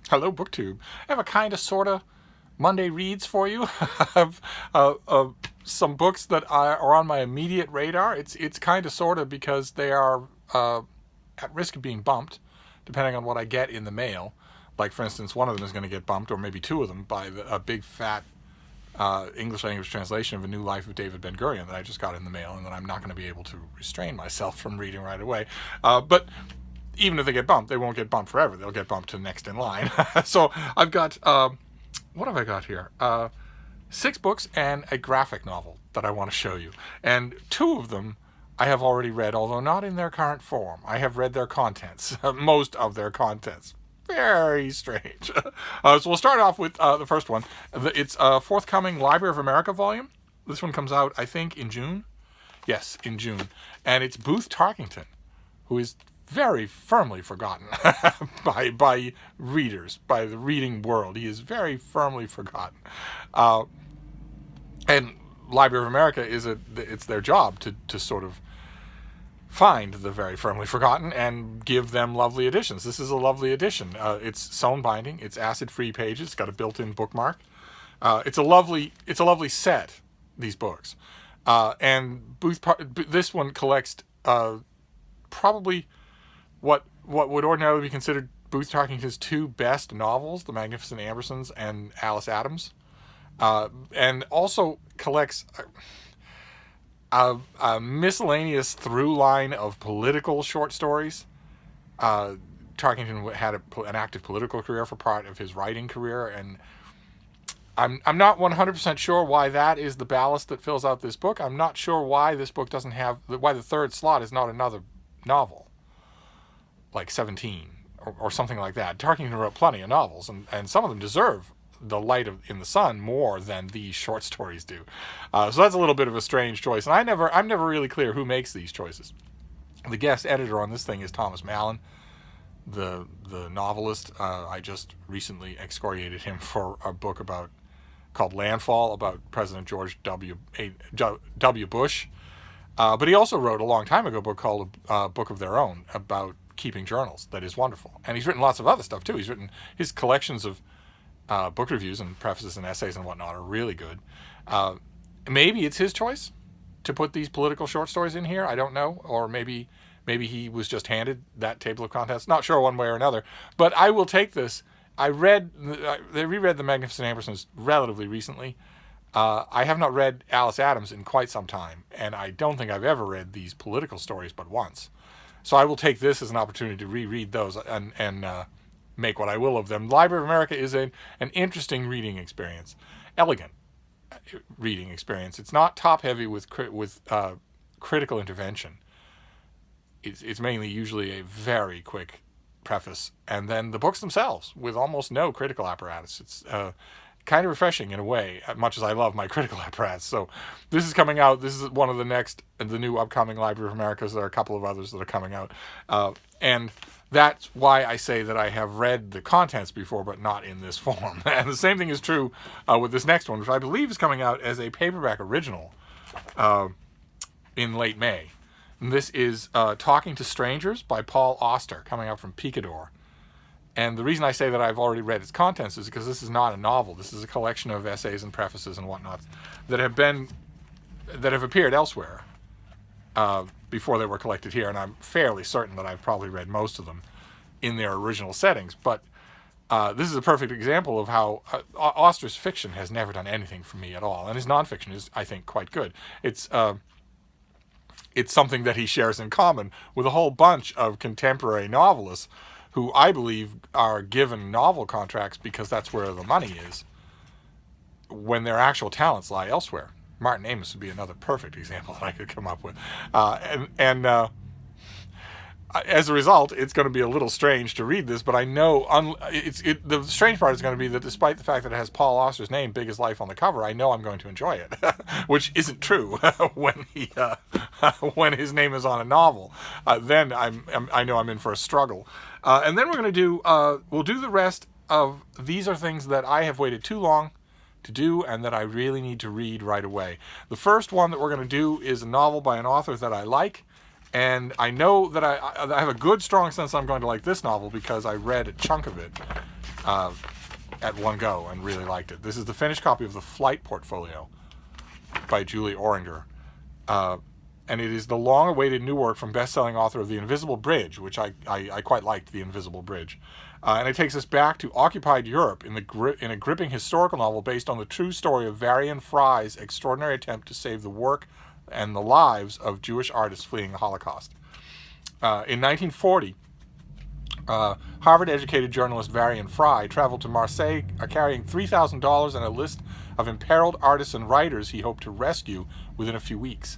Hello, BookTube. I have a kind of, sort of Monday reads for you. I have some books that are on my immediate radar. It's kind of, sort of, because they are at risk of being bumped, depending on what I get in the mail. Like, for instance, one of them is going to get bumped, or maybe two of them, by a big, fat English-language translation of A New Life of David Ben-Gurion that I just got in the mail, and that I'm not going to be able to restrain myself from reading right away. But even if they get bumped, they won't get bumped forever. They'll get bumped to next in line. So I've got, what have I got here? 6 books and a graphic novel that I want to show you. And 2 of them I have already read, although not in their current form. I have read their contents, most of their contents. Very strange. So we'll start off with the first one. It's a forthcoming Library of America volume. This one comes out, I think, in June. Yes, in June. And it's Booth Tarkington, who is very firmly forgotten by readers, by the reading world. He is very firmly forgotten. And Library of America it's their job to sort of find the very firmly forgotten and give them lovely editions. This is a lovely edition. It's sewn binding. It's acid-free pages. It's got a built-in bookmark. It's a lovely set, these books. And this one collects probably what would ordinarily be considered Booth Tarkington's 2 best novels, The Magnificent Ambersons and Alice Adams, and also collects a miscellaneous through line of political short stories. Tarkington had an active political career for part of his writing career, and I'm not 100% sure why that is the ballast that fills out this book. I'm not sure why this book doesn't have, why the 3rd slot is not another novel, like 17 or something like that. Tarkington wrote plenty of novels, and some of them deserve the light in the sun more than these short stories do. So that's a little bit of a strange choice, and I'm never really clear who makes these choices. The guest editor on this thing is Thomas Mallon, the novelist. I just recently excoriated him for a book called Landfall, about President George W. Bush. But he also wrote a long time ago a book called Book of Their Own, about keeping journals, that is wonderful. And he's written lots of other stuff too. He's written his collections of book reviews and prefaces and essays and whatnot are really good. Maybe it's his choice to put these political short stories in here. I don't know. Or maybe he was just handed that table of contents. Not sure one way or another. But I will take this. They reread The Magnificent Ambersons relatively recently. I have not read Alice Adams in quite some time, and I don't think I've ever read these political stories but once. So I will take this as an opportunity to reread those and make what I will of them. Library of America is an interesting reading experience, elegant reading experience. It's not top heavy with critical intervention. It's mainly usually a very quick preface, and then the books themselves with almost no critical apparatus. It's kind of refreshing in a way, as much as I love my critical apparatus. So this is coming out. This is one of the new upcoming Library of Americas. There are a couple of others that are coming out, and that's why I say that I have read the contents before, but not in this form. And the same thing is true with this next one, which I believe is coming out as a paperback original in late May. And this is Talking to Strangers by Paul Auster, coming out from Picador. And the reason I say that I've already read its contents is because this is not a novel. This is a collection of essays and prefaces and whatnot that have appeared elsewhere before they were collected here. And I'm fairly certain that I've probably read most of them in their original settings. But this is a perfect example of how Auster's fiction has never done anything for me at all. And his nonfiction is, I think, quite good. It's something that he shares in common with a whole bunch of contemporary novelists who I believe are given novel contracts because that's where the money is, when their actual talents lie elsewhere. Martin Amis would be another perfect example that I could come up with. As a result, it's going to be a little strange to read this, but I know the strange part is going to be that despite the fact that it has Paul Auster's name, Big as Life, on the cover, I know I'm going to enjoy it, which isn't true when his name is on a novel. Then I know I'm in for a struggle. And then we're going to we'll do the rest of These Are Things That I Have Waited Too Long to Do and That I Really Need to Read Right Away. The first one that we're going to do is a novel by an author that I like. And I know that I have a good, strong sense I'm going to like this novel because I read a chunk of it at one go and really liked it. This is the finished copy of The Flight Portfolio by Julie Oringer. And it is the long-awaited new work from best-selling author of The Invisible Bridge, which I quite liked, The Invisible Bridge. And it takes us back to occupied Europe in a gripping historical novel based on the true story of Varian Fry's extraordinary attempt to save the work and the lives of Jewish artists fleeing the Holocaust. In 1940, Harvard-educated journalist Varian Fry traveled to Marseille carrying $3,000 and a list of imperiled artists and writers he hoped to rescue within a few weeks.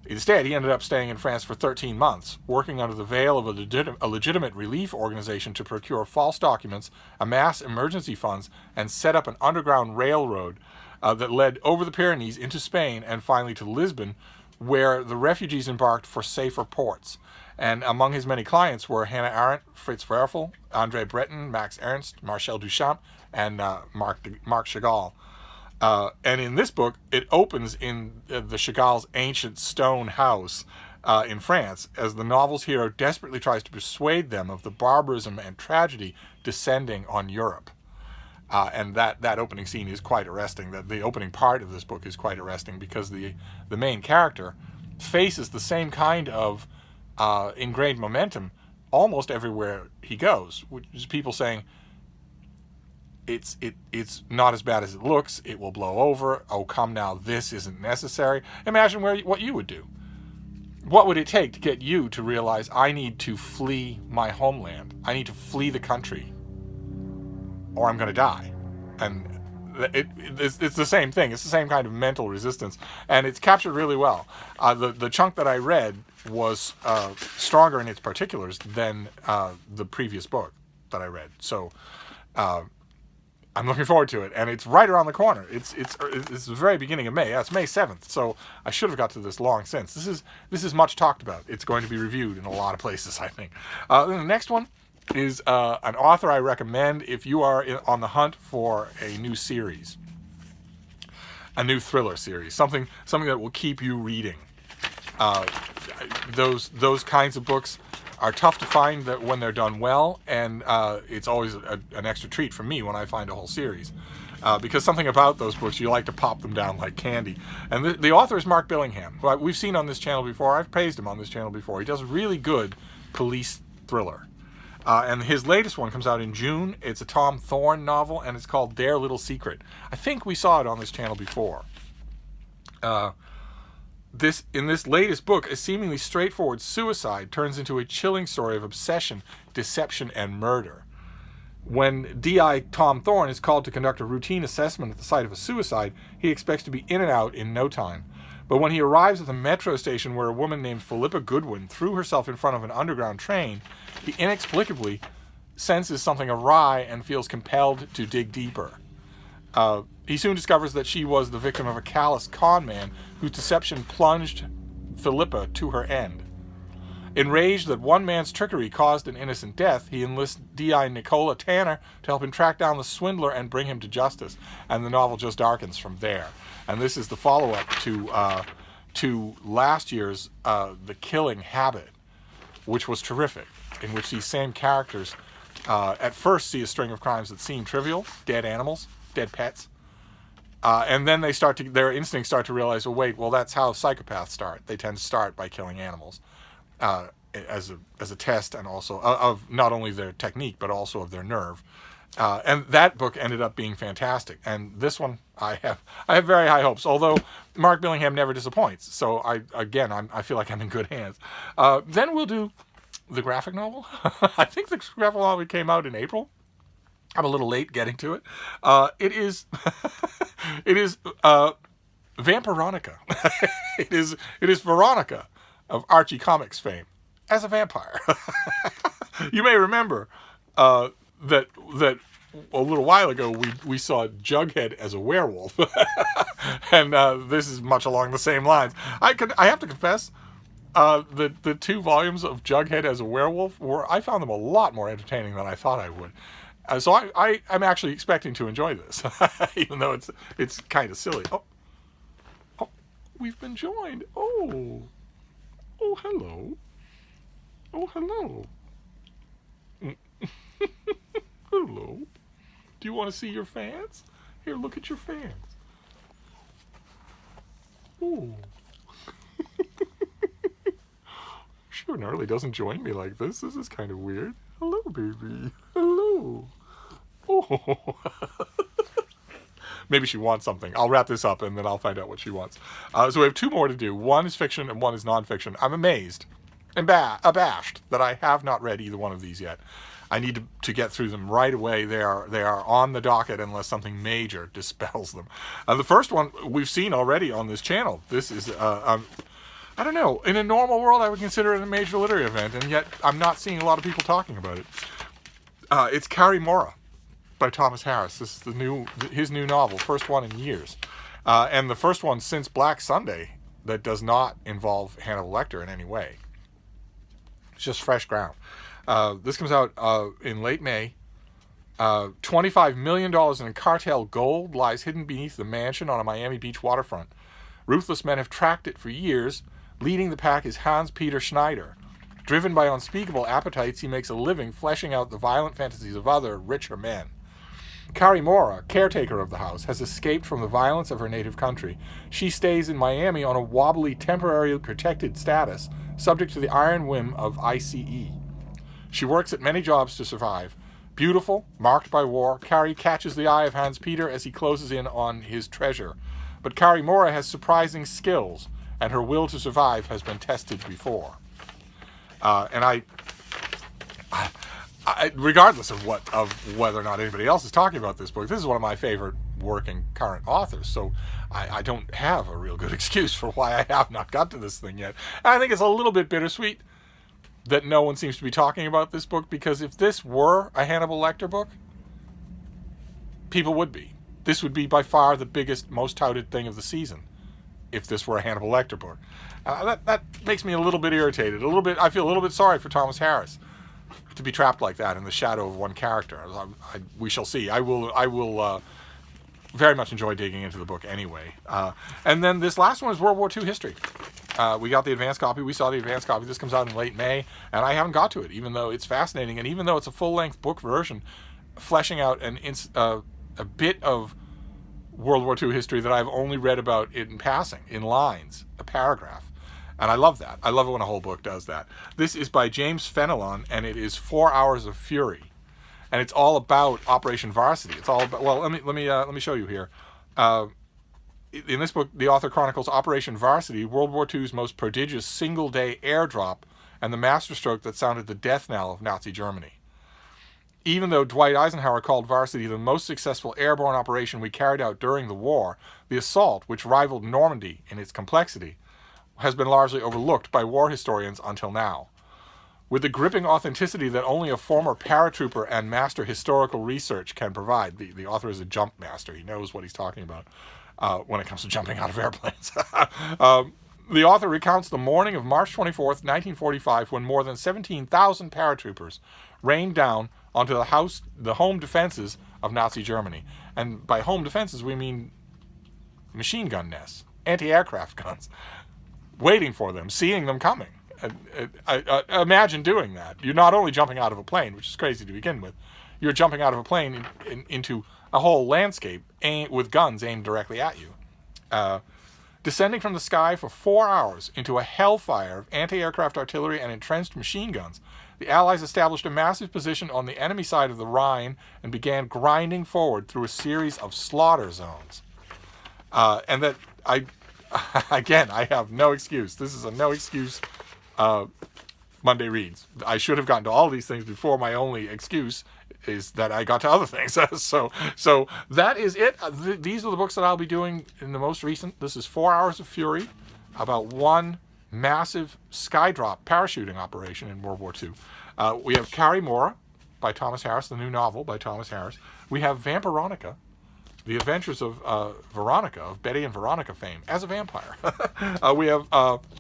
Instead, he ended up staying in France for 13 months, working under the veil of a legitimate relief organization to procure false documents, amass emergency funds, and set up an underground railroad that led over the Pyrenees into Spain and finally to Lisbon, where the refugees embarked for safer ports. And among his many clients were Hannah Arendt, Fritz Werfel, André Breton, Max Ernst, Marcel Duchamp, and Marc Chagall. And in this book, it opens in the Chagall's ancient stone house in France, as the novel's hero desperately tries to persuade them of the barbarism and tragedy descending on Europe. And that opening scene is quite arresting. The opening part of this book is quite arresting because the main character faces the same kind of ingrained momentum almost everywhere he goes, which is people saying, it's not as bad as it looks. It will blow over. Oh, come now, this isn't necessary. Imagine what you would do. What would it take to get you to realize I need to flee my homeland? I need to flee the country, or I'm going to die. And it's the same thing. It's the same kind of mental resistance, and it's captured really well. The chunk that I read was stronger in its particulars than the previous book that I read. So. I'm looking forward to it, and it's right around the corner. It's the very beginning of May. Yeah, it's May 7th, so I should have got to this long since. This is much talked about. It's going to be reviewed in a lot of places, I think. Then the next one is an author I recommend if you are on the hunt for a new series, a new thriller series, something that will keep you reading. Those kinds of books are tough to find that when they're done well, and it's always an extra treat for me when I find a whole series. Because something about those books, you like to pop them down like candy. And the author is Mark Billingham, who we've seen on this channel before. I've praised him on this channel before. He does really good police thriller. And his latest one comes out in June. It's a Tom Thorne novel, and it's called Their Little Secret. I think we saw it on this channel before. In this latest book, a seemingly straightforward suicide turns into a chilling story of obsession, deception, and murder. When D.I. Tom Thorne is called to conduct a routine assessment at the site of a suicide, he expects to be in and out in no time. But when he arrives at the metro station where a woman named Philippa Goodwin threw herself in front of an underground train, he inexplicably senses something awry and feels compelled to dig deeper. He soon discovers that she was the victim of a callous con man whose deception plunged Philippa to her end. Enraged that one man's trickery caused an innocent death, he enlists D.I. Nicola Tanner to help him track down the swindler and bring him to justice. And the novel just darkens from there. And this is the follow-up to last year's The Killing Habit, which was terrific, in which these same characters at first see a string of crimes that seem trivial, dead animals, dead pets, and then their instincts start to realize, well, that's how psychopaths start. They tend to start by killing animals as a test, and also of not only their technique but also of their nerve. And that book ended up being fantastic. And this one, I have very high hopes. Although Mark Billingham never disappoints, so I feel like I'm in good hands. Then we'll do the graphic novel. I think the graphic novel came out in April. I'm a little late getting to it. It is Vampironica. It is Veronica of Archie Comics fame as a vampire. You may remember that a little while ago we saw Jughead as a werewolf, and this is much along the same lines. I have to confess, the 2 volumes of Jughead as a werewolf I found them a lot more entertaining than I thought I would. So I'm actually expecting to enjoy this, even though it's kind of silly. Oh, we've been joined. Oh, hello. Oh, hello. Hello. Do you want to see your fans? Here, look at your fans. Ooh. Sure, Gnarly doesn't join me like this. This is kind of weird. Hello, baby. Hello. Oh. Maybe she wants something. I'll wrap this up and then I'll find out what she wants. So we have two more to do. One is fiction and one is nonfiction. I'm amazed and abashed that I have not read either one of these yet. I need to get through them right away. They are on the docket unless something major dispels them. The first one we've seen already on this channel. This is, I don't know, in a normal world I would consider it a major literary event, and yet I'm not seeing a lot of people talking about it. It's Carrie Mora by Thomas Harris. This is his new novel, first one in years. And the first one since Black Sunday that does not involve Hannibal Lecter in any way. It's just fresh ground. This comes out in late May. $25 million in cartel gold lies hidden beneath the mansion on a Miami Beach waterfront. Ruthless men have tracked it for years. Leading the pack is Hans-Peter Schneider. Driven by unspeakable appetites, he makes a living fleshing out the violent fantasies of other, richer men. Carrie Mora, caretaker of the house, has escaped from the violence of her native country. She stays in Miami on a wobbly, temporarily protected status, subject to the iron whim of ICE. She works at many jobs to survive. Beautiful, marked by war, Carrie catches the eye of Hans-Peter as he closes in on his treasure. But Carrie Mora has surprising skills, and her will to survive has been tested before. And I, regardless of whether or not anybody else is talking about this book, this is one of my favorite working current authors, so I don't have a real good excuse for why I have not got to this thing yet. And I think it's a little bit bittersweet that no one seems to be talking about this book, because if this were a Hannibal Lecter book, people would be. This would be by far the biggest, most touted thing of the season if this were a Hannibal Lecter book. That makes me a little bit irritated. I feel a little bit sorry for Thomas Harris to be trapped like that in the shadow of one character. We shall see. I will very much enjoy digging into the book anyway. And then this last one is World War II history. We got the advanced copy. We saw the advanced copy. This comes out in late May, and I haven't got to it, even though it's fascinating. And even though it's a full-length book version, fleshing out a bit of World War II history that I've only read about in passing, in lines, a paragraph. And I love that. I love it when a whole book does that. This is by James Fenelon, and it is 4 Hours of Fury. And it's all about Operation Varsity. It's all about, well, let me show you here. In this book, the author chronicles Operation Varsity, World War II's most prodigious single-day airdrop, and the masterstroke that sounded the death knell of Nazi Germany. Even though Dwight Eisenhower called Varsity the most successful airborne operation we carried out during the war, the assault, which rivaled Normandy in its complexity, has been largely overlooked by war historians until now. With the gripping authenticity that only a former paratrooper and master historical research can provide, the author is a jump master. He knows what he's talking about when it comes to jumping out of airplanes. The author recounts the morning of March 24th, 1945, when more than 17,000 paratroopers rained down onto the home defenses of Nazi Germany. And by home defenses, we mean machine gun nests, anti-aircraft guns, waiting for them, seeing them coming. Imagine doing that. You're not only jumping out of a plane, which is crazy to begin with, you're jumping out of a plane into a whole landscape with guns aimed directly at you. Descending from the sky for 4 hours into a hellfire of anti-aircraft artillery and entrenched machine guns, the Allies established a massive position on the enemy side of the Rhine and began grinding forward through a series of slaughter zones. And that, I have no excuse. This is a no excuse Monday Reads. I should have gotten to all these things before. My only excuse is that I got to other things. So that is it. These are the books that I'll be doing in the most recent. This is 4 Hours of Fury, about one massive skydrop parachuting operation in World War II. We have Carrie Mora by Thomas Harris, the new novel by Thomas Harris. We have Vampironica, The Adventures of Veronica, of Betty and Veronica fame, as a vampire. We have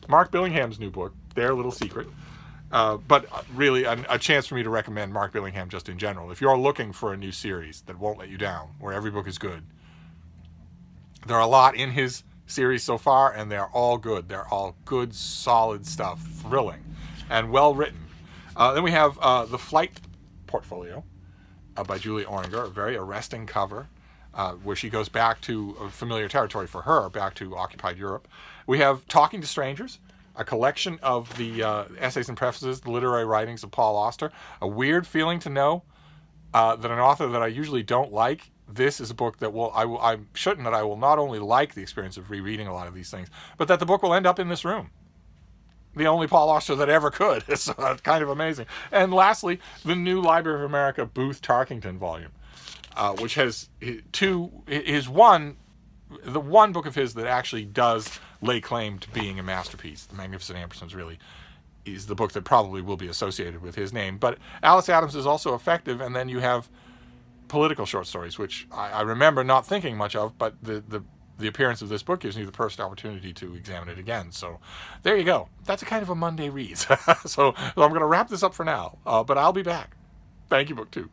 Mark Billingham's new book, Their Little Secret. But really, a chance for me to recommend Mark Billingham just in general. If you're looking for a new series that won't let you down, where every book is good, there are a lot in his series so far, and they're all good. They're all good, solid stuff, thrilling, and well written. Then we have the Flight portfolio. by Julie Oringer, a very arresting cover, where she goes back to familiar territory for her, back to occupied Europe. We have Talking to Strangers, a collection of the essays and prefaces, the literary writings of Paul Auster. A weird feeling to know that an author that I usually don't like, this is a book that I'm certain that I will not only like the experience of rereading a lot of these things, but that the book will end up in this room. The only Paul Auster that ever could. It's kind of amazing. And lastly, the new Library of America Booth Tarkington volume, which has the one book of his that actually does lay claim to being a masterpiece. The Magnificent Ampersands really is the book that probably will be associated with his name. But Alice Adams is also effective, and then you have political short stories, which I remember not thinking much of, but the appearance of this book gives me the first opportunity to examine it again. So there you go. That's a kind of a Monday read. So I'm going to wrap this up for now, but I'll be back. Thank you, Book 2.